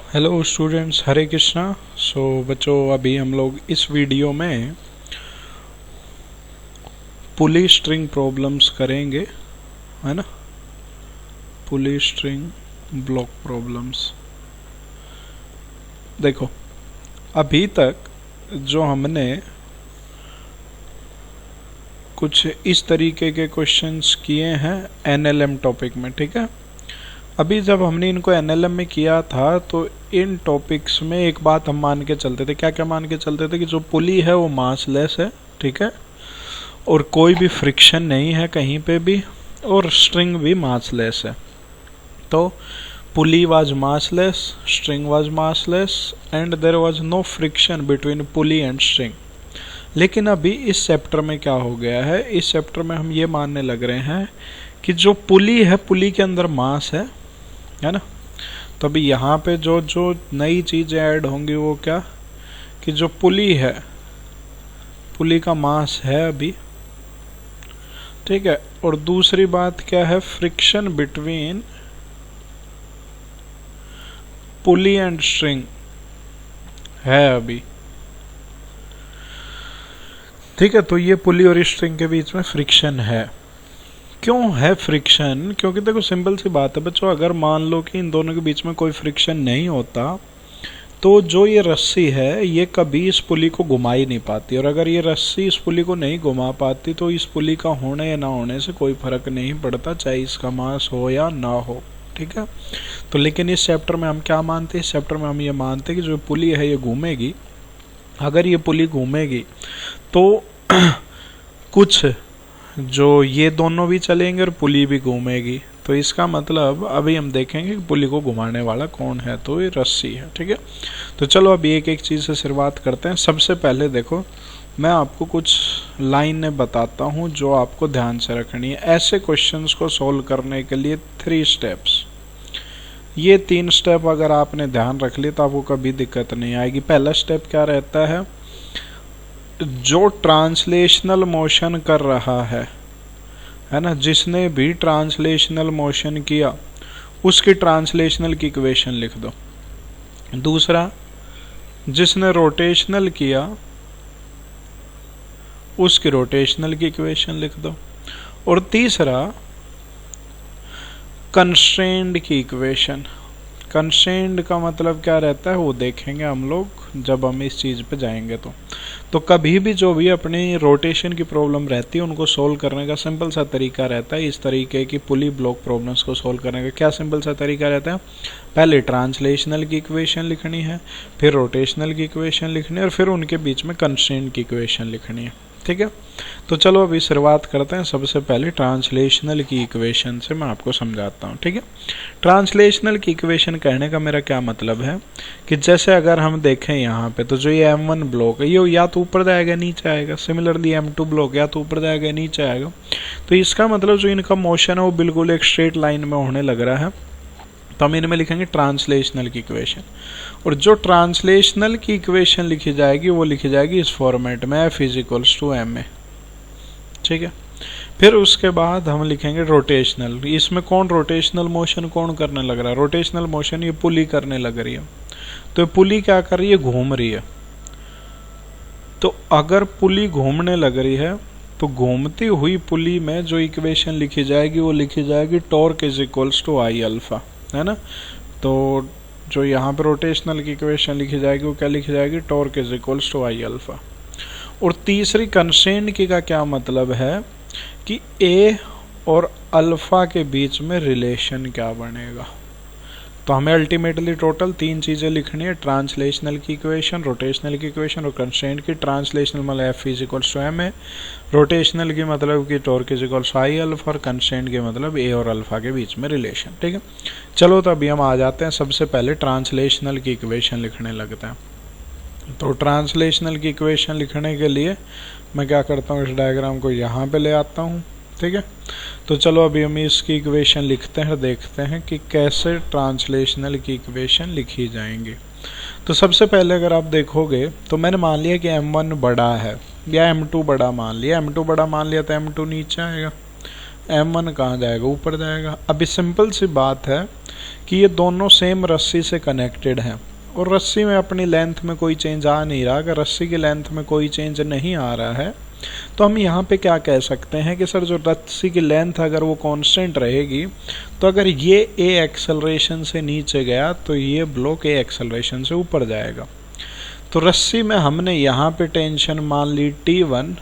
Hello students, हरे कृष्णा। बच्चों, अभी हम लोग इस वीडियो में पुली स्ट्रिंग प्रॉब्लम्स करेंगे, है ना। पुली स्ट्रिंग ब्लॉक प्रॉब्लम्स। देखो, अभी तक जो हमने कुछ इस तरीके के क्वेश्चंस किए हैं एनएलएम टॉपिक में, ठीक है। अभी जब हमने इनको एनएलएम में किया था तो इन टॉपिक्स में एक बात हम मान के चलते थे। क्या क्या मान के चलते थे? कि जो पुली है वो मासलेस है, ठीक है, और कोई भी फ्रिक्शन नहीं है कहीं पे भी, और स्ट्रिंग भी मासलेस है। तो pulley was massless, string was massless and there was no friction between pulley and string. लेकिन अभी इस चैप्टर में क्या हो गया है, इस चैप्टर में हम ये मानने लग रहे हैं कि जो पुली है, पुली के अंदर मास है ना। तो अभी यहाँ पे जो जो नई चीजें ऐड होंगी वो क्या, कि जो पुली है, पुली का मास है अभी, ठीक है। और दूसरी बात क्या है, friction between pulley and string है अभी, ठीक है। तो ये पुली और स्ट्रिंग के बीच में फ्रिक्शन है। क्यों है फ्रिक्शन? क्योंकि देखो, सिंपल सी बात है बच्चों, अगर मान लो कि इन दोनों के बीच में कोई फ्रिक्शन नहीं होता तो जो ये रस्सी है ये कभी इस पुली को घुमा ही नहीं पाती, और अगर ये रस्सी इस पुली को नहीं घुमा पाती तो इस पुली का होने या ना होने से कोई फर्क नहीं पड़ता, चाहे इसका मास हो या ना हो, ठीक है। तो लेकिन इस चैप्टर में हम क्या मानते हैं? इस चैप्टर में हम ये मानते हैं कि जो पुली है ये घूमेगी। अगर ये पुली घूमेगी तो कुछ जो ये दोनों भी चलेंगे और पुली भी घूमेगी। तो इसका मतलब अभी हम देखेंगे कि पुली को घुमाने वाला कौन है, तो ये रस्सी है, ठीक है। तो चलो अभी एक एक चीज़ से शुरुआत करते हैं। सबसे पहले देखो, मैं आपको कुछ लाइनें बताता हूँ जो आपको ध्यान से रखनी है। ऐसे क्वेश्चंस को सोल्व करने के लिए 3 स्टेप्स, ये 3 स्टेप अगर आपने ध्यान रख लिए तो आपको कभी दिक्कत नहीं आएगी। पहला स्टेप क्या रहता है, जो ट्रांसलेशनल मोशन कर रहा है ना, जिसने भी ट्रांसलेशनल मोशन किया उसकी ट्रांसलेशनल की इक्वेशन लिख दो। दूसरा, जिसने रोटेशनल किया उसकी रोटेशनल की इक्वेशन लिख दो। और तीसरा, कंस्ट्रेंड की इक्वेशन। कंस्ट्रेंड का मतलब क्या रहता है वो देखेंगे हम लोग जब हम इस चीज़ पे जाएंगे। तो कभी भी जो भी अपनी रोटेशन की प्रॉब्लम रहती है उनको सोल्व करने का सिंपल सा तरीका रहता है। इस तरीके की पुली ब्लॉक प्रॉब्लम्स को सोल्व करने का क्या सिंपल सा तरीका रहता है, पहले ट्रांसलेशनल की इक्वेशन लिखनी है, फिर रोटेशनल की इक्वेशन लिखनी है, और फिर उनके बीच में कंस्ट्रेंट की इक्वेशन लिखनी है, ठीक है। तो चलो अभी शुरुआत करते हैं। सबसे पहले ट्रांसलेशनल की इक्वेशन से मैं आपको समझाता हूँ, ठीक है। ट्रांसलेशनल की इक्वेशन कहने का मेरा क्या मतलब है कि जैसे अगर हम देखें यहाँ पे, तो जो ये M1 ब्लॉक है ये या तो ऊपर जाएगा नीचे आएगा, सिमिलरली M2 ब्लॉक या तो ऊपर जाएगा नीचे आएगा। तो इसका मतलब जो इनका मोशन है वो बिल्कुल एक स्ट्रेट लाइन में होने लग रहा है। तो हम इनमें लिखेंगे ट्रांसलेशनल की इक्वेशन, और जो ट्रांसलेशनल की इक्वेशन लिखी जाएगी वो लिखी जाएगी इस फॉर्मेट में, F = ma, ठीक है। फिर उसके बाद हम लिखेंगे रोटेशनल। इसमें कौन रोटेशनल मोशन कौन करने लग रहा है? रोटेशनल मोशन ये पुली करने लग रही है। तो पुली क्या कर रही है? घूम रही है। तो अगर पुली घूमने लग रही है तो घूमती हुई पुली में जो इक्वेशन लिखी जाएगी वो लिखी जाएगी टॉर्क = I अल्फा, है ना। तो जो यहाँ पे रोटेशनल की इक्वेशन लिखी जाएगी वो क्या लिखी जाएगी? Torque = I alpha. और तीसरी, कंस्ट्रेंट की का क्या मतलब है कि ए और अल्फा के बीच में रिलेशन क्या बनेगा। तो हमें अल्टीमेटली टोटल 3 चीज़ें लिखनी है, ट्रांसलेशनल की इक्वेशन, रोटेशनल की इक्वेशन और कंस्ट्रेंट की। ट्रांसलेशनल मतलब F = ma, रोटेशनल की मतलब कि टॉर्क = I अल्फा, और कंस्ट्रेंट के मतलब ए और अल्फा के बीच में रिलेशन, ठीक है। चलो तो अभी हम आ जाते हैं, सबसे पहले ट्रांसलेशनल की इक्वेशन लिखने लगते हैं। तो ट्रांसलेशनल की इक्वेशन लिखने के लिए मैं क्या करता हूँ, इस डायग्राम को यहाँ पे ले आता हूँ, ठीक है। तो चलो अभी हम इसकी इक्वेशन लिखते हैं, देखते हैं कि कैसे ट्रांसलेशनल की इक्वेशन लिखी जाएंगी। तो सबसे पहले अगर आप देखोगे तो मैंने मान लिया कि M1 बड़ा है या M2 बड़ा मान लिया। M2 बड़ा मान लिया तो M2 नीचे आएगा, M1 कहाँ जाएगा? ऊपर जाएगा। अभी सिंपल सी बात है कि ये दोनों सेम रस्सी से कनेक्टेड हैं और रस्सी में अपनी लेंथ में कोई चेंज आ नहीं रहा। अगर रस्सी की लेंथ में कोई चेंज नहीं आ रहा है तो हम यहाँ पे क्या कह सकते हैं कि सर जो रस्सी की लेंथ अगर वो कांस्टेंट रहेगी तो अगर ये ए एक्सेलरेशन से नीचे गया तो ये ब्लॉक ए एक्सेलरेशन से ऊपर जाएगा। तो रस्सी में हमने यहाँ पे टेंशन मान ली T1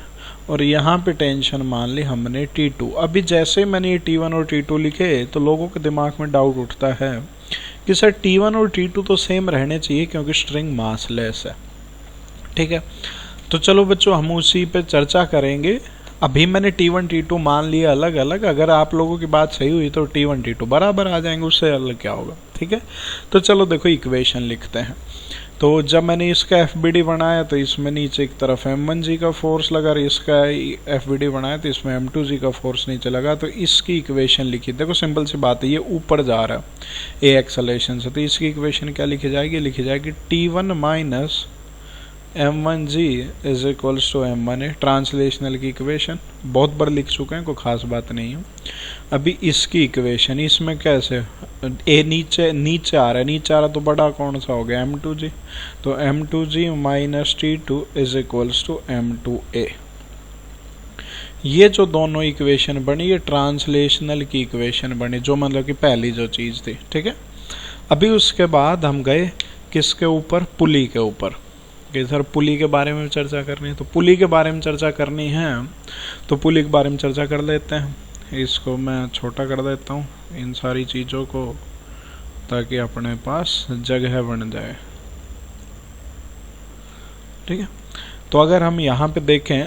और यहाँ पे टेंशन मान ली हमने T2। अभी जैसे मैंने ये T1 और T2 लिखे तो लोगों के दिमाग में डाउट उठता है कि सर T1 और T2 तो सेम रहने चाहिए क्योंकि स्ट्रिंग मासलेस है। ठीक है, तो चलो बच्चों हम उसी पे चर्चा करेंगे। अभी मैंने T1 T2 मान लिया अलग अलग, अगर आप लोगों की बात सही हुई तो T1 T2 बराबर आ जाएंगे, उससे अलग क्या होगा। ठीक है, तो चलो देखो इक्वेशन लिखते हैं। तो जब मैंने इसका FBD बनाया तो इसमें नीचे एक तरफ M1G का फोर्स लगा और इसका FBD बनाया तो इसमें M2G का फोर्स नीचे लगा। तो इसकी इक्वेशन लिखी, देखो सिंपल सी बात है, ये ऊपर जा रहा है ए एक्सेलरेशन से, तो इसकी इक्वेशन क्या लिखी जाएगी, लिखी जाएगी T1 minus M1G is equals to M1A। Translational की इक्वेशन बहुत बार लिख चुके हैं, कोई खास बात नहीं है। अभी इसकी इक्वेशन, इसमें कैसे ए नीचे नीचे आ रहा है, नीचे आ रहा तो बड़ा कौन सा हो गया M2G, तो M2G minus T2 is equals to M2A। ये जो दोनों इक्वेशन बनी ये ट्रांसलेशनल की इक्वेशन बनी, जो मतलब कि पहली जो चीज़ थी। ठीक है, अभी उसके बाद हम गए किसके ऊपर, पुली के ऊपर कि सर पुली के बारे में चर्चा करनी है। तो पुली के बारे में चर्चा करनी है तो पुली के बारे में चर्चा कर लेते हैं। इसको मैं छोटा कर देता हूँ इन सारी चीज़ों को ताकि अपने पास जगह बन जाए। ठीक है, तो अगर हम यहाँ पे देखें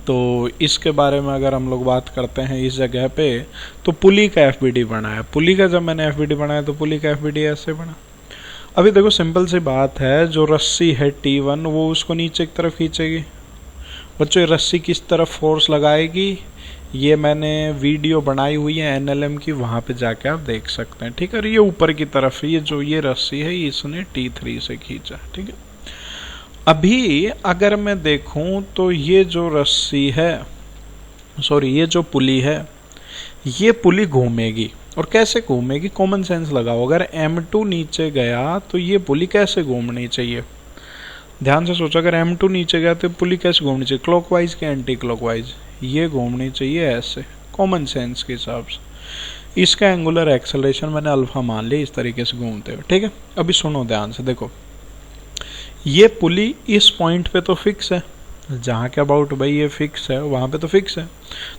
तो इसके बारे में अगर हम लोग बात करते हैं इस जगह पे, तो पुली का FBD बना है। पुली का जब मैंने FBD बनाया तो पुली का FBD ऐसे बना। अभी देखो सिंपल सी बात है, जो रस्सी है T1 वो उसको नीचे की तरफ खींचेगी। बच्चों ये रस्सी किस तरफ फोर्स लगाएगी, ये मैंने वीडियो बनाई हुई है NLM की, वहाँ पे जाके आप देख सकते हैं। ठीक है, और ये ऊपर की तरफ ये जो ये रस्सी है इसने T3 से खींचा। ठीक है, अभी अगर मैं देखूं तो ये जो रस्सी है, सॉरी ये जो पुली है, ये पुली घूमेगी। और कैसे घूमेगी, कॉमन सेंस लगाओ, अगर M2 नीचे गया तो ये पुली कैसे घूमनी चाहिए, ध्यान से सोचो। अगर M2 नीचे गया तो पुली कैसे घूमनी चाहिए, क्लॉकवाइज के एंटी क्लॉकवाइज, ये घूमनी चाहिए ऐसे, कॉमन सेंस के हिसाब से। इसका एंगुलर एक्सेलरेशन मैंने अल्फा मान लिया, इस तरीके से घूमते हुए। ठीक है, अभी सुनो ध्यान से, देखो ये पुली इस पॉइंट पे तो फिक्स है, जहाँ के अबाउट भाई ये फिक्स है वहाँ पे तो फिक्स है,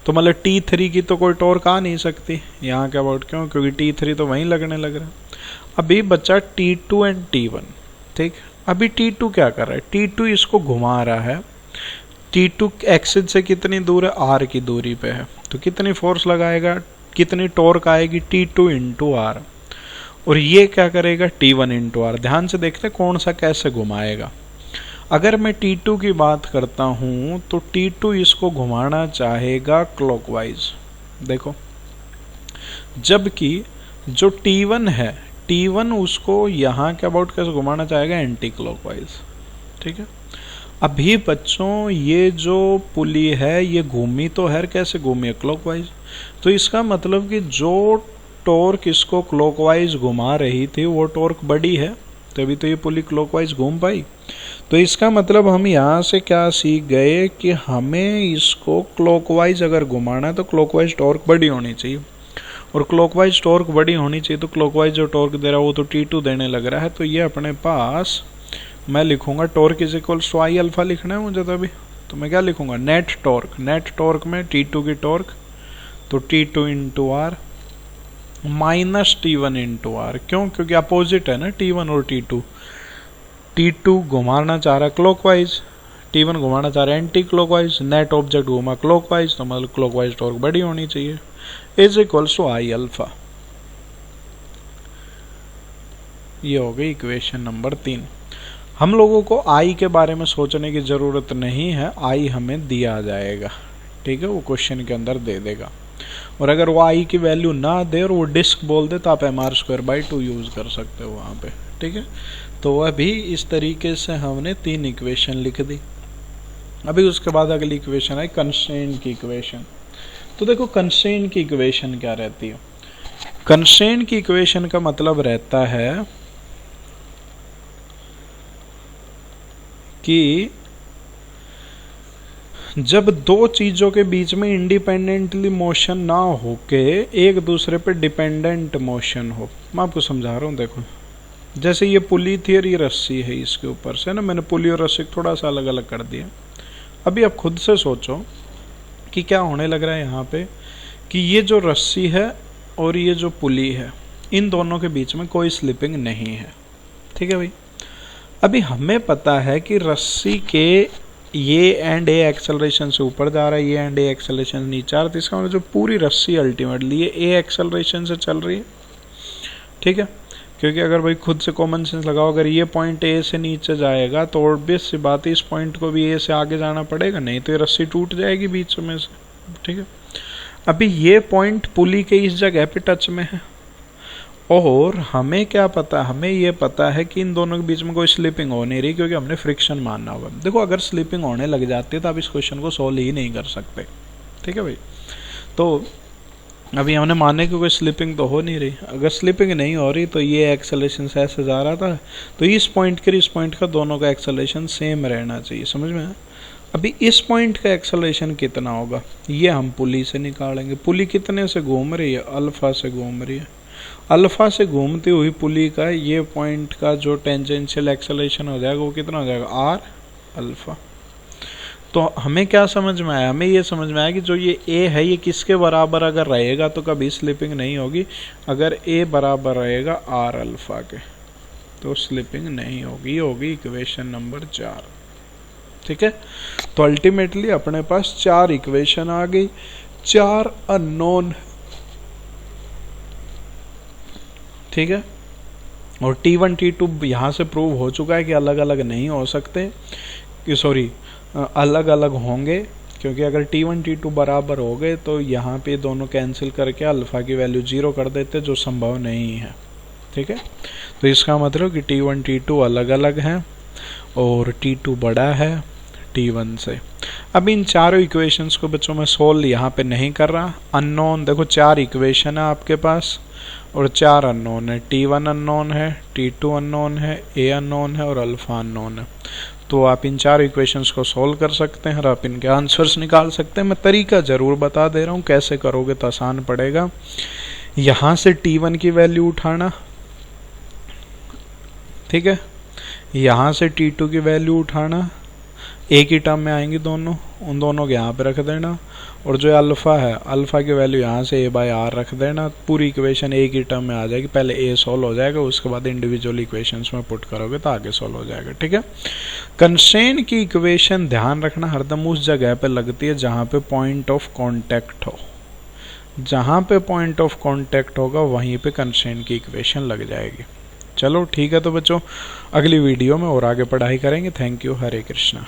तो मतलब T3 की तो कोई टॉर्क आ नहीं सकती यहाँ के अबाउट, क्यों, क्योंकि T3 तो वहीं लगने लग रहा है। अभी बच्चा T2 एंड T1। ठीक, अभी T2 क्या कर रहा है, T2 इसको घुमा रहा है। T2 एक्सिस से कितनी दूर है, R की दूरी पे है, तो कितनी फोर्स लगाएगा, कितनी टॉर्क आएगी, T2 इंटू R। और ये क्या करेगा, T1 इंटू R। ध्यान से देखते कौन सा कैसे घुमाएगा। अगर मैं T2 की बात करता हूं तो T2 इसको घुमाना चाहेगा क्लॉकवाइज, देखो, जबकि जो T1 है, T1 उसको यहाँ के अबाउट कैसे घुमाना चाहेगा, एंटी क्लॉकवाइज। ठीक है, अभी बच्चों ये जो पुली है ये घूमी तो है, कैसे घूमी है, क्लॉकवाइज। तो इसका मतलब कि जो टॉर्क इसको क्लॉकवाइज घुमा रही थी वो टॉर्क बड़ी है, तभी तो ये पुली क्लॉकवाइज घूम पाई। तो इसका मतलब हम यहाँ से क्या सीख गए कि हमें इसको क्लॉकवाइज अगर घुमाना है तो क्लॉकवाइज टॉर्क बड़ी होनी चाहिए, और क्लॉकवाइज टॉर्क बड़ी होनी चाहिए। तो क्लॉकवाइज जो टॉर्क दे रहा है वो तो T2 देने लग रहा है, तो ये अपने पास मैं लिखूंगा torque is equals to I alpha लिखना है मुझे, तभी तो मैं क्या लिखूंगा, नेट टॉर्क। नेट टॉर्क में T2 की टॉर्क तो T2 into R minus T1 into R. क्यों, क्योंकि अपोजिट है ना T1 और T2। T2 घुमाना चाह रहा है क्लॉकवाइज, T1 घुमाना चाह रहा है एंटी क्लॉकवाइज, नेट ऑब्जेक्ट घुमा क्लॉकवाइज, तो मतलब क्लॉकवाइज टॉर्क बड़ी होनी चाहिए, is equals to I alpha. ये हो गई इक्वेशन नंबर 3। हम लोगों को आई के बारे में सोचने की जरूरत नहीं है, आई हमें दिया जाएगा। ठीक है, वो क्वेश्चन के अंदर दे देगा, और अगर वो आई की वैल्यू ना दे और वो डिस्क बोल दे तो आप mr²/2 यूज कर सकते हो वहाँ पे। ठीक है, तो अभी इस तरीके से हमने 3 इक्वेशन लिख दी। अभी उसके बाद अगली इक्वेशन है कंस्ट्रेंट की इक्वेशन। तो देखो कंस्ट्रेंट की इक्वेशन क्या रहती है, कंस्ट्रेंट की इक्वेशन का मतलब रहता है कि जब दो चीजों के बीच में इंडिपेंडेंटली मोशन ना होके एक दूसरे पे डिपेंडेंट मोशन हो। मैं आपको समझा रहा हूँ, देखो जैसे ये पुली थी और ये रस्सी है, इसके ऊपर से ना मैंने पुली और रस्सी थोड़ा सा अलग अलग कर दिया। अभी आप खुद से सोचो कि क्या होने लग रहा है यहाँ पे कि ये जो रस्सी है और ये जो पुली है, इन दोनों के बीच में कोई स्लिपिंग नहीं है। ठीक है भाई, अभी हमें पता है कि रस्सी के ये एंड ए एक्सेलरेशन से ऊपर जा रहा है, ये एंड ए एक्सेलरेशन नीचे आ रहा है, तो इसका मतलब जो पूरी रस्सी अल्टीमेटली ये ए एक्सेलरेशन से चल रही है। ठीक है, क्योंकि अगर भाई खुद से कॉमन सेंस लगाओ, अगर ये पॉइंट ए से नीचे जाएगा तो ऑब्वियस सी बात है इस पॉइंट को भी ए से आगे जाना पड़ेगा, नहीं तो ये रस्सी टूट जाएगी बीच में से। ठीक है, अभी ये पॉइंट पुली के इस जगह पे टच में है और हमें क्या पता, हमें ये पता है कि इन दोनों के बीच में कोई स्लिपिंग हो नहीं रही, क्योंकि हमने फ्रिक्शन मानना होगा। देखो अगर स्लिपिंग होने लग जाती है तो आप इस क्वेश्चन को सॉल्व ही नहीं कर सकते। ठीक है भाई, तो अभी हमने माने कि कोई स्लिपिंग तो हो नहीं रही। अगर स्लिपिंग नहीं हो रही तो ये एक्सेलरेशन से ऐसे जा रहा था, तो इस पॉइंट के इस पॉइंट का दोनों का एक्सेलरेशन सेम रहना चाहिए। समझ में? अभी इस पॉइंट का एक्सेलरेशन कितना होगा ये हम पुली से निकालेंगे। पुली कितने से घूम रही है? अल्फा से घूम रही है। अल्फा से घूमती हुई पुली का ये पॉइंट का जो टेंजेंशियल एक्सेलरेशन हो जाएगा वो कितना हो जाएगा? R alpha. तो हमें क्या समझ में आया? हमें ये समझ में आया कि जो ये ए है ये किसके बराबर अगर रहेगा तो कभी स्लिपिंग नहीं होगी। अगर ए बराबर रहेगा आर अल्फा के तो स्लिपिंग नहीं होगी। ये होगी इक्वेशन नंबर 4। ठीक है, तो अल्टीमेटली अपने पास 4 इक्वेशन आ गई, 4 अननोन। ठीक है, और T1 T2 यहाँ से प्रूव हो चुका है कि अलग अलग नहीं हो सकते, कि सॉरी अलग अलग होंगे, क्योंकि अगर T1 T2 बराबर हो गए तो यहाँ पे दोनों कैंसिल करके अल्फा की वैल्यू 0 कर देते, जो संभव नहीं है। ठीक है, तो इसका मतलब कि T1 T2 अलग अलग हैं और T2 बड़ा है T1 से। अब इन चारों इक्वेशंस को बच्चों में सोल्व यहाँ पे नहीं कर रहा। अननोन देखो 4 इक्वेशन है आपके पास और 4 अननोन है। T1 अननोन है, T2 अननोन है, A अननोन है और अल्फा अननोन है। तो आप इन 4 इक्वेशंस को सोल्व कर सकते हैं और आप इनके आंसर्स निकाल सकते हैं। मैं तरीका ज़रूर बता दे रहा हूँ, कैसे करोगे तो आसान पड़ेगा। यहाँ से T1 की वैल्यू उठाना, ठीक है, यहाँ से T2 की वैल्यू उठाना, एक ही टर्म में आएंगी दोनों, उन दोनों को यहाँ पे रख देना, और जो अल्फा है अल्फा की वैल्यू यहाँ से A/R रख देना। पूरी इक्वेशन एक ही टर्म में आ जाएगी। पहले A सॉल्व हो जाएगा, उसके बाद इंडिविजुअल इक्वेशंस में पुट करोगे तो आगे सॉल्व हो जाएगा। ठीक है, कंस्ट्रेंट की इक्वेशन ध्यान रखना हरदम उस जगह पे लगती है जहाँ पे पॉइंट ऑफ कॉन्टैक्ट हो। जहाँ पे पॉइंट ऑफ कॉन्टैक्ट होगा वहीं पे कंस्ट्रेंट की इक्वेशन लग जाएगी। चलो ठीक है, तो बच्चों अगली वीडियो में और आगे पढ़ाई करेंगे। Thank you, Hare Krishna.